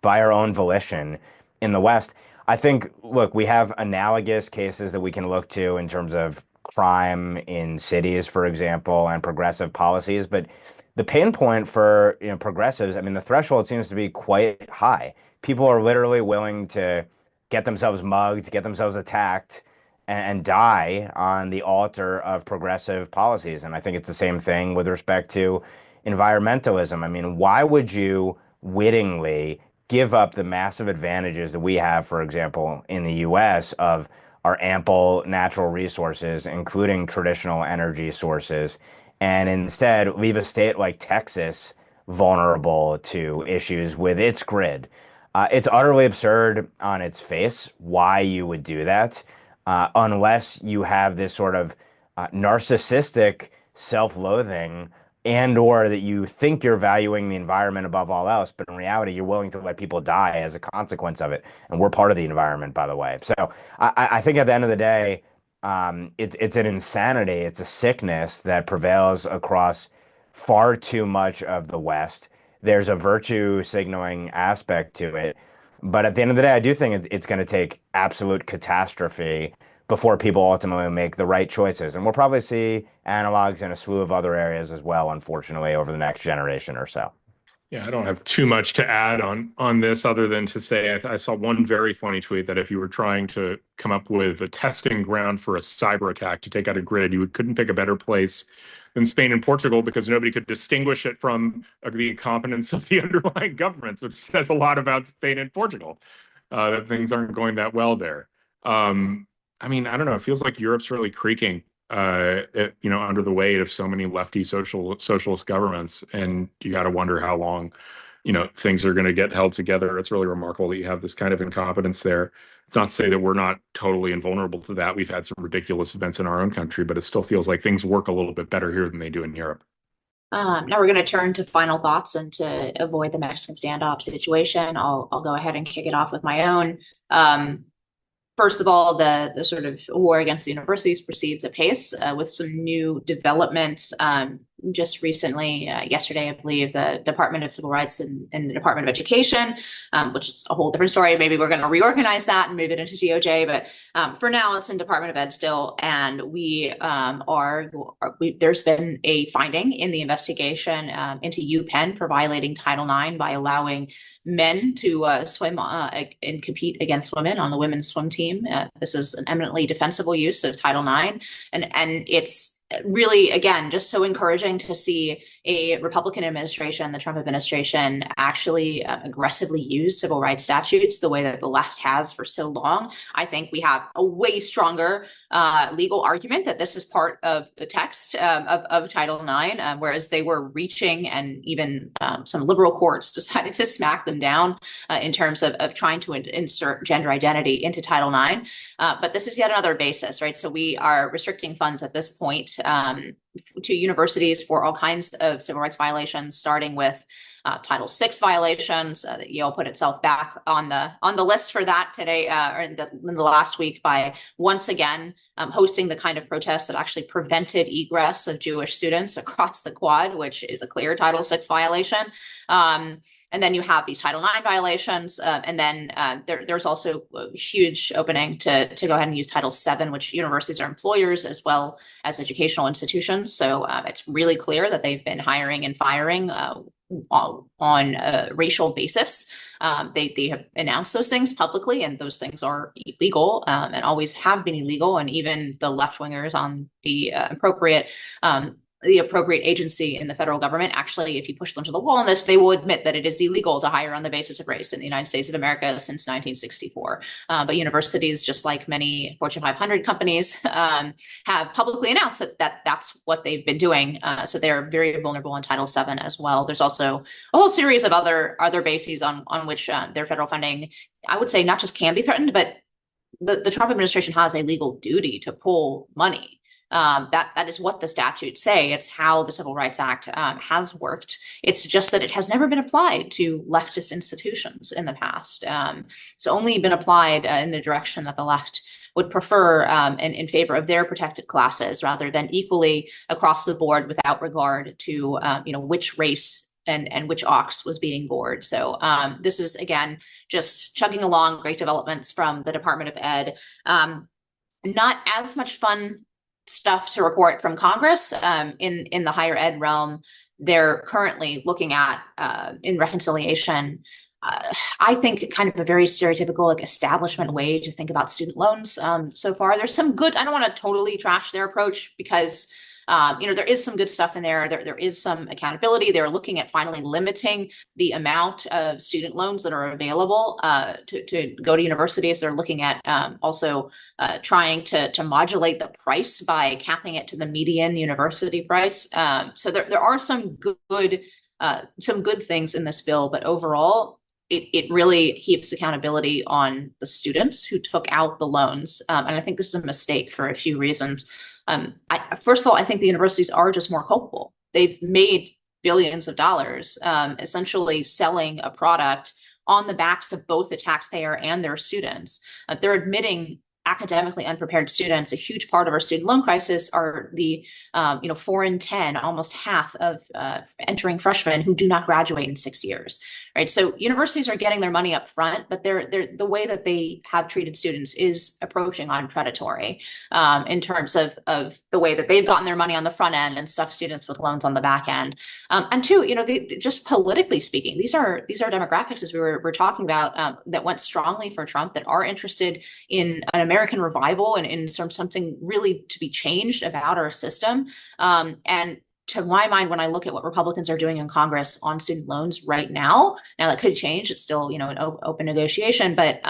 by our own volition in the West. I think, look, we have analogous cases that we can look to in terms of crime in cities, for example, and progressive policies. But the pain point for, you know, progressives, I mean, the threshold seems to be quite high. People are literally willing to get themselves mugged, get themselves attacked, and die on the altar of progressive policies. And I think it's the same thing with respect to environmentalism. I mean, why would you wittingly give up the massive advantages that we have, for example, in the US, of our ample natural resources, including traditional energy sources, and instead leave a state like Texas vulnerable to issues with its grid? It's utterly absurd on its face why you would do that, unless you have this sort of narcissistic self-loathing, and or that you think you're valuing the environment above all else, but in reality, you're willing to let people die as a consequence of it. And we're part of the environment, by the way. So I think at the end of the day, it's an insanity. It's a sickness that prevails across far too much of the West. There's a virtue signaling aspect to it. But at the end of the day, I do think it's going to take absolute catastrophe before people ultimately make the right choices. And we'll probably see analogs in a slew of other areas as well, unfortunately, over the next generation or so. Yeah, I don't have too much to add on this other than to say I saw one very funny tweet that if you were trying to come up with a testing ground for a cyber attack to take out a grid, you couldn't pick a better place than Spain and Portugal, because nobody could distinguish it from the incompetence of the underlying governments, which says a lot about Spain and Portugal, that things aren't going that well there. I mean, I don't know. It feels like Europe's really creaking, you know, under the weight of so many lefty socialist governments, and you got to wonder how long, you know, things are going to get held together. It's really remarkable that you have this kind of incompetence there. It's not to say that we're not totally invulnerable to that. We've had some ridiculous events in our own country, but it still feels like things work a little bit better here than they do in Europe. Now we're going to turn to final thoughts, and to avoid the Mexican standoff situation, I'll go ahead and kick it off with my own. First of all, the sort of war against the universities proceeds apace with some new developments. just recently, yesterday, I believe, the Department of Civil Rights and the Department of Education, which is a whole different story. Maybe we're going to reorganize that and move it into DOJ, but for now, it's in Department of Ed still. And there's been a finding in the investigation into UPenn for violating Title IX by allowing men to swim and compete against women on the women's swim team. This is an eminently defensible use of Title IX, and it's really, again, just so encouraging to see a Republican administration, the Trump administration, actually aggressively use civil rights statutes the way that the left has for so long. I think we have a way stronger legal argument that this is part of the text of Title IX, whereas they were reaching, and even some liberal courts decided to smack them down in terms of trying to insert gender identity into Title IX. But this is yet another basis, right? So we are restricting funds at this point to universities for all kinds of civil rights violations, starting with Title VI violations. Yale put itself back on the list for that today, or in the last week, by once again hosting the kind of protests that actually prevented egress of Jewish students across the Quad, which is a clear Title VI violation. And then you have these Title IX violations, and then there's also a huge opening to go ahead and use Title VII, which universities are employers as well as educational institutions. So it's really clear that they've been hiring and firing on a racial basis. They have announced those things publicly, and those things are illegal and always have been illegal. And even the left wingers on the appropriate agency in the federal government, actually, if you push them to the wall on this, they will admit that it is illegal to hire on the basis of race in the United States of America since 1964. But universities, just like many Fortune 500 companies, have publicly announced that that's what they've been doing. So they're very vulnerable in Title VII as well. There's also a whole series of other bases on which their federal funding, I would say, not just can be threatened, but the Trump administration has a legal duty to pull money. That is what the statutes say. It's how the Civil Rights Act has worked. It's just that it has never been applied to leftist institutions in the past. It's only been applied in the direction that the left would prefer, in favor of their protected classes, rather than equally across the board without regard to which race and which ox was being gored. So this is, again, just chugging along. Great developments from the Department of Ed. Not as much fun stuff to report from Congress. In the higher ed realm, they're currently looking at in reconciliation, I think, kind of a very stereotypical establishment way to think about student loans. So far, there's some good. I don't want to totally trash their approach, because there is some good stuff in there. There is some accountability. They're looking at finally limiting the amount of student loans that are available to go to universities. They're looking at also trying to modulate the price by capping it to the median university price. So there are some good things in this bill, but overall, it really heaps accountability on the students who took out the loans. And I think this is a mistake for a few reasons. First of all, I think the universities are just more culpable. They've made billions of dollars, essentially selling a product on the backs of both the taxpayer and their students. They're admitting academically unprepared students. A huge part of our student loan crisis are the 4 in 10, almost half of entering freshmen who do not graduate in 6 years. Right. So universities are getting their money up front, but the way that they have treated students is approaching on predatory in terms of the way that they've gotten their money on the front end and stuffed students with loans on the back end. And two, just politically speaking, these are demographics, as we were talking about, that went strongly for Trump, that are interested in an American revival and in something really to be changed about our system. And to my mind, when I look at what Republicans are doing in Congress on student loans right now that could change. It's still, an open negotiation. But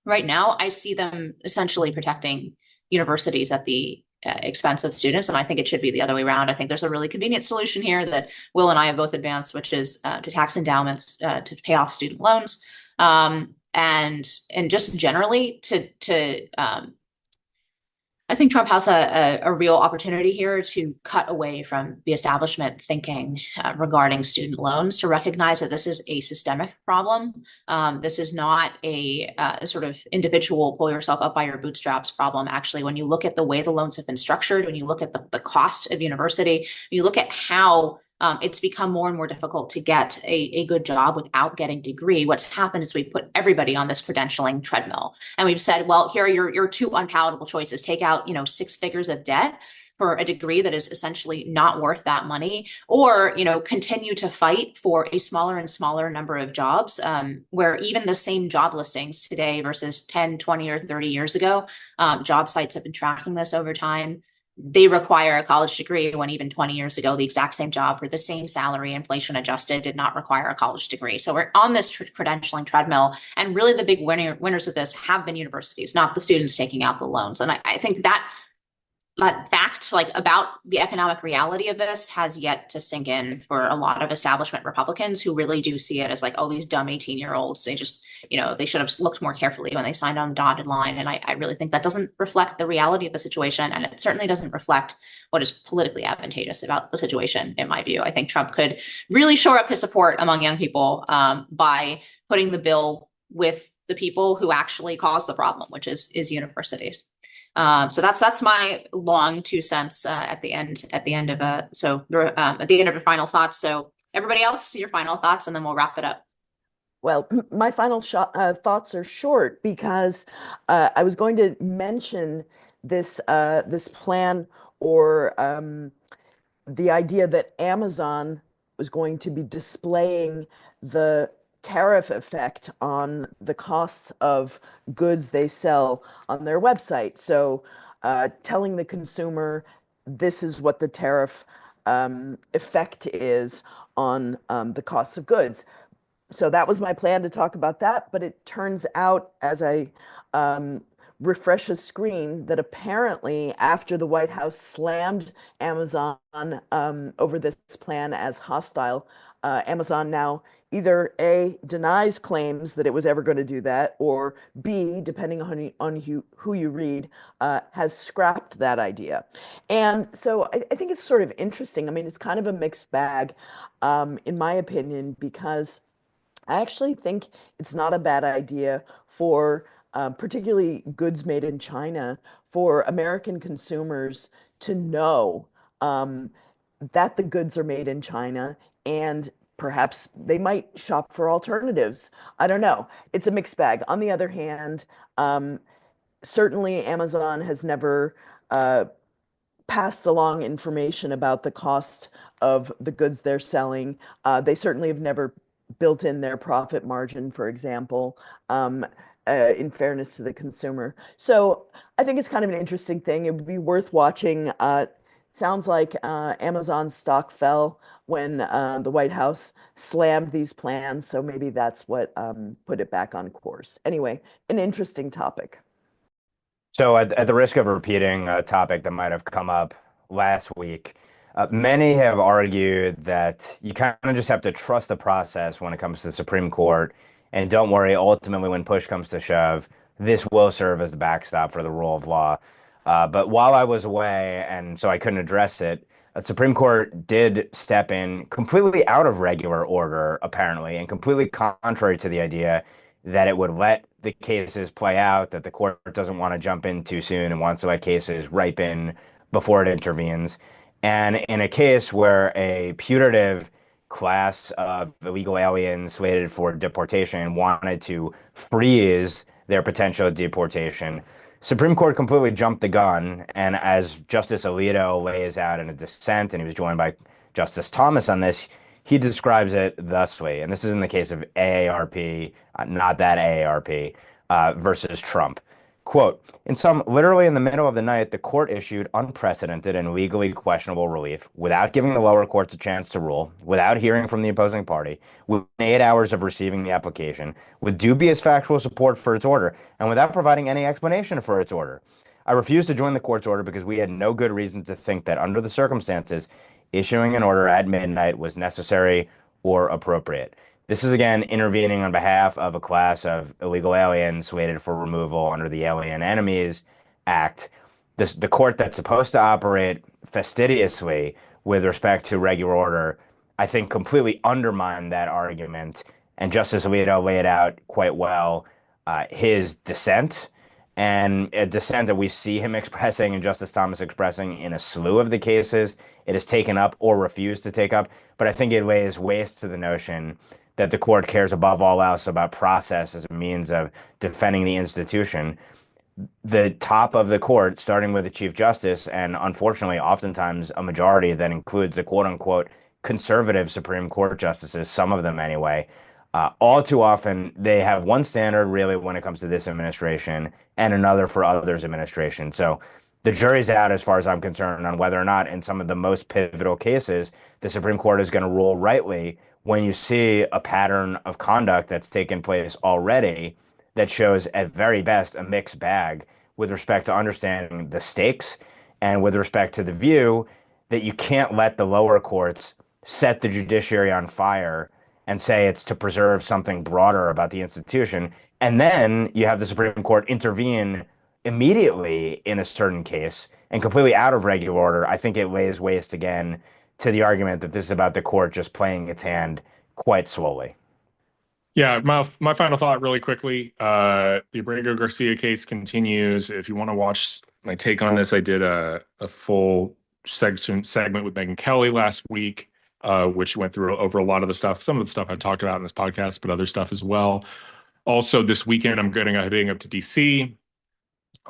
right now, I see them essentially protecting universities at the expense of students. And I think it should be the other way around. I think there's a really convenient solution here that Will and I have both advanced, which is to tax endowments to pay off student loans. And just generally to I think Trump has a real opportunity here to cut away from the establishment thinking regarding student loans, to recognize that this is a systemic problem. This is not a sort of individual pull yourself up by your bootstraps problem. Actually, when you look at the way the loans have been structured, when you look at the cost of university, when you look at how it's become more and more difficult to get a good job without getting a degree. What's happened is we put everybody on this credentialing treadmill, and we've said, well, here are your two unpalatable choices: take out 6 figures of debt for a degree that is essentially not worth that money, or continue to fight for a smaller and smaller number of jobs, where even the same job listings today versus 10, 20, or 30 years ago, job sites have been tracking this over time. They require a college degree, when even 20 years ago, the exact same job for the same salary, inflation adjusted, did not require a college degree. So we're on this credentialing treadmill. And really the big winners of this have been universities, not the students taking out the loans. And I think that fact, like, about the economic reality of this has yet to sink in for a lot of establishment Republicans, who really do see it as like, oh, these dumb 18-year-olds, they just, they should have looked more carefully when they signed on dotted line. And I really think that doesn't reflect the reality of the situation. And it certainly doesn't reflect what is politically advantageous about the situation, in my view. I think Trump could really shore up his support among young people by putting the bill with the people who actually cause the problem, which is universities. So that's my long 2 cents at the end of your final thoughts. So everybody else, your final thoughts, and then we'll wrap it up. Well, my final thoughts are short, because I was going to mention this plan, or the idea that Amazon was going to be displaying the tariff effect on the costs of goods they sell on their website. So telling the consumer, this is what the tariff effect is on the costs of goods. So that was my plan, to talk about that. But it turns out, as I refresh a screen, that apparently after the White House slammed Amazon over this plan as hostile, Amazon now either A, denies claims that it was ever going to do that, or B, depending on who you read, has scrapped that idea. And so I think it's sort of interesting. I mean, it's kind of a mixed bag, in my opinion, because I actually think it's not a bad idea for particularly goods made in China, for American consumers to know that the goods are made in China, and perhaps they might shop for alternatives. I don't know. It's a mixed bag. On the other hand, certainly Amazon has never passed along information about the cost of the goods they're selling. They certainly have never built in their profit margin, for example, in fairness to the consumer. So I think it's kind of an interesting thing. It would be worth watching. Sounds like Amazon stock fell when the White House slammed these plans. So maybe that's what put it back on course. Anyway, an interesting topic. So, at the risk of repeating a topic that might have come up last week, many have argued that you kind of just have to trust the process when it comes to the Supreme Court, and don't worry, ultimately, when push comes to shove, this will serve as the backstop for the rule of law. But while I was away, and so I couldn't address it, the Supreme Court did step in completely out of regular order, apparently, and completely contrary to the idea that it would let the cases play out, that the court doesn't want to jump in too soon and wants to let cases ripen before it intervenes. And in a case where a putative class of illegal aliens slated for deportation wanted to freeze their potential deportation, Supreme Court completely jumped the gun. And as Justice Alito lays out in a dissent, and he was joined by Justice Thomas on this, he describes it thusly, and this is in the case of AARP, not that AARP, versus Trump. Quote, literally in the middle of the night, the court issued unprecedented and legally questionable relief without giving the lower courts a chance to rule, without hearing from the opposing party, within 8 hours of receiving the application, with dubious factual support for its order, and without providing any explanation for its order. I refused to join the court's order because we had no good reason to think that under the circumstances, issuing an order at midnight was necessary or appropriate. This is again intervening on behalf of a class of illegal aliens slated for removal under the Alien Enemies Act. the court that's supposed to operate fastidiously with respect to regular order, I think completely undermined that argument. And Justice Alito laid out quite well his dissent, and a dissent that we see him expressing and Justice Thomas expressing in a slew of the cases it has taken up or refused to take up. But I think it lays waste to the notion that the court cares above all else about process as a means of defending the institution. The top of the court, starting with the Chief Justice, and unfortunately, oftentimes a majority that includes the quote unquote conservative Supreme Court justices, some of them anyway, all too often they have one standard really when it comes to this administration and another for others' administration. So the jury's out as far as I'm concerned on whether or not in some of the most pivotal cases, the Supreme Court is going to rule rightly when you see a pattern of conduct that's taken place already that shows at very best a mixed bag with respect to understanding the stakes and with respect to the view that you can't let the lower courts set the judiciary on fire and say it's to preserve something broader about the institution. And then you have the Supreme Court intervene immediately in a certain case and completely out of regular order. I think it lays waste again to the argument that this is about the court just playing its hand quite slowly. Yeah, my final thought really quickly. The Abrego Garcia case continues. If you want to watch my take on this, I did a full segment with Megyn Kelly last week, which went through over a lot of the stuff, some of the stuff I talked about in this podcast, but other stuff as well. Also, this weekend, I'm heading up to DC.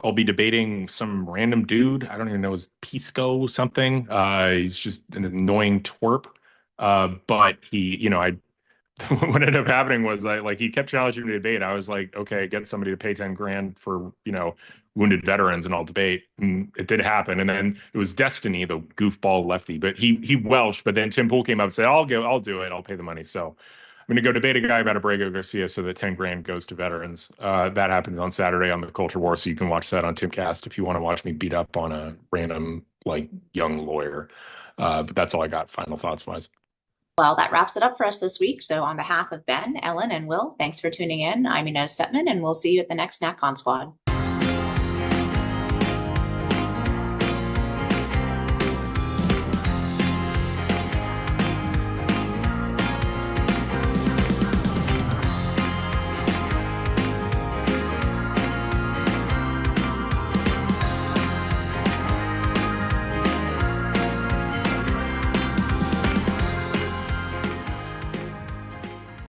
I'll be debating some random dude. I don't even know his Pisco something. He's just an annoying twerp. But he, what ended up happening was he kept challenging me to debate. I was like, okay, get somebody to pay 10 grand for, wounded veterans and I'll debate. And it did happen. And then it was Destiny, the goofball lefty, but he welched, but then Tim Pool came up and said, I'll do it. I'll pay the money. So I'm going to go debate a guy about Abrego Garcia so that 10 grand goes to veterans. That happens on Saturday on the Culture War. So you can watch that on Timcast if you want to watch me beat up on a random, young lawyer. But that's all I got. Final thoughts wise. Well, that wraps it up for us this week. So on behalf of Ben, Ellen, and Will, thanks for tuning in. I'm Inez Stepman, and we'll see you at the next NatCon Squad.